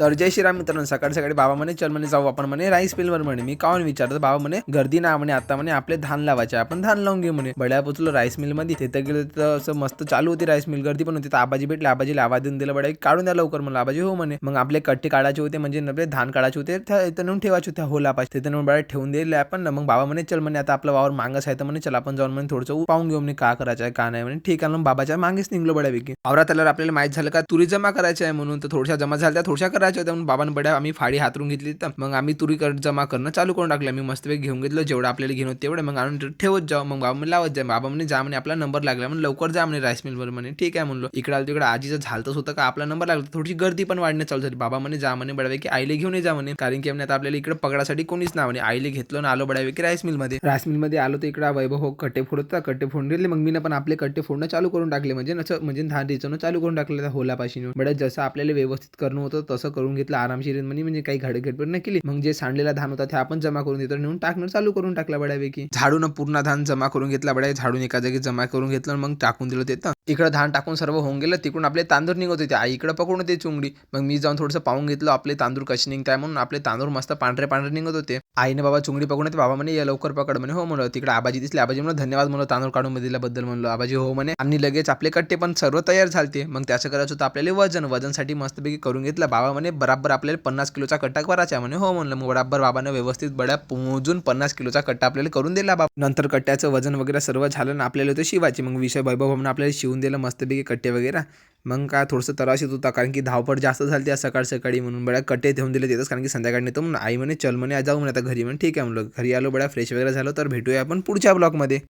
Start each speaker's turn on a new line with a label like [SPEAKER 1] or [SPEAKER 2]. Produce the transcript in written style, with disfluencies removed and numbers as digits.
[SPEAKER 1] तर जय श्रीराम मित्रांनो, सकाळी सकाळी बाबा म्हणे चल म्हणे जाऊ आपण म्हणे राईस मिलवर म्हणे. मी काहून विचारतो, बाबा म्हणे गर्दी ना म्हणे आता म्हणे आपले धान लावायचे, आपण धान लावून घेऊ म्हणे. बड्या पोचलो राईस मिल मध्ये, तिथं गेलो तर असं मस्त चालू होती राईस मिल, गर्दी पण होती. तर आबाजी भेटले, आबाजीला आवाज देऊन दिला, बड्या काढून द्या लवकर म्हणलं. आबाजी हो म्हणे. मग आपले कट्टे काढायचे होते, म्हणजे आपले धान काढायचे होते, इथं नेऊन ठेवायचे होते होला पाशी, तिथं नेऊन बड्या ठेवून दिले आपण. मग बाबा म्हणे चल म्हणे आता आपला वावर मागच आहे, तर म्हणे चल आपण जाऊन म्हणे थोडंसं पाहून घेऊ म्हणे का करायचं आहे का नाही म्हणे. ठीक आहे, मग बाबाच्या मागेच निघलो बड्यापैकी. वावरात आल्यावर आपल्याला माहित झालं का तुरी जमा करायच्या आहे म्हणून. तर थोड्या जमा झाल्या, थोड्या करायच्या होत्या म्हणून बाबांनी बड्या आम्ही फाडी हातरून घेतली. तर मग आम्ही तुरी जमा करणं चालू करून टाकलं. मी मस्तपैकी घेऊन घेतलं जेवढं आपल्याला घेऊन होतं तेवढं, मग आणून ठेवत जाऊ. मग बाबा म्हणे लावत जा. बाबा म्हणे जा म्हणे आपला नंबर लागला म्हणे, लवकर जा म्हणे राईस मिलवर म्हणे. ठीक आहे म्हणलो. इकडे आलो तिकडे आजीचं झालतच होतं का आपला नंबर लागला, थोडीशी गर्दी पण वाढणं चालू झाली. बाबा म्हणे जा म्हणे बड्यापैकी आईले घेऊन ये जा म्हणे, कारण की आता आपल्याला इकडे पकडासाठी कोणीच ना म्हणे. आईले घेतलं ना आलो बड्यापैकी राईस मिलमध्ये. राईस मिलमध्ये आलो तर इकडे वैभव हो कट्टे फोडत, कट्टे फोडून दिले. मग मी पण आपले कट्टे फोडणं चालू करून टाकले, म्हणजे धान रिचवणं चालू करून टाकलं त्या होलापाशी. बड्या जसं आपल्याला व्यवस्थित करणं होतं तसं करून घेतलं आरामशीर, म्हणजे काही घडगडपट नाही केली. मग जे सांडलेला धान होता ते आपण जमा करून देतो, नेऊन टाकणं चालू करून टाकला बड्यापैकी. झाडून पूर्ण धान जमा करून घेतला बड्या, झाडून एका जागी जमा करून घेतलं, मग टाकून दिलं तिथं. इकडं धान टाकून सर्व होऊन गेलं. तिकडून आपले तांदूळ निघत होते, आई इकडे पकडून होते चुंगडी. मग मी जाऊन थोडंसं पाहून घेतलं आपले तांदूळ कसे निघताय म्हणून. आपले तांदूळ मस्त पांढरे पांढरे निघत होते. आईने बाबा चुंगडी पकडून येते, बाबा म्हणे या लवकर पकड म्हणे. हो म्हणलं. तिकडे आबाजी दिसले, आबाजी म्हणलं धन्यवाद म्हणलं तांदूळ काढून दिल्याबद्दल म्हणलं. आबाजी हो म्हणे. आणि लगेच आपले कट्टे पण सर्व तयार झालते. मग त्याचं करायचं होतं आपल्याला वजनसाठी मस्तपैकी करून घेतलं. बाबा म्हणे बराबर आपल्याला 50 किलोचा कट्टा करायचा म्हणे. हो म्हणलं. मग बराबर बाबाने व्यवस्थित बड्या मोजून 50 किलोचा कट्टा आपल्याला करून दिला. बाबा नंतर कट्ट्याचं वजन वगैरे सर्व झालं ना, आपल्याला होतं शिवायची. मग विषय वैभव म्हणून आपल्याला शिवून दिलं मस्तपैकी कट्टे वगैरे. मग काय थोडंसं त्रास येत होता, कारण की धावपळ जास्त झाली त्या सकाळी म्हणून. बड्या कट्टे ठेवून दिले तिथंच, कारण की संध्याकाळी नेतो म्हणून. आई म्हणे चल म्हणे जाऊ म्हणे आता घरी. म्हणे ठीक आहे म्हणलं. घरी आलो बड्या फ्रेश वगैरे झालो. तर भेटूया आपण पुढच्या ब्लॉगमध्ये.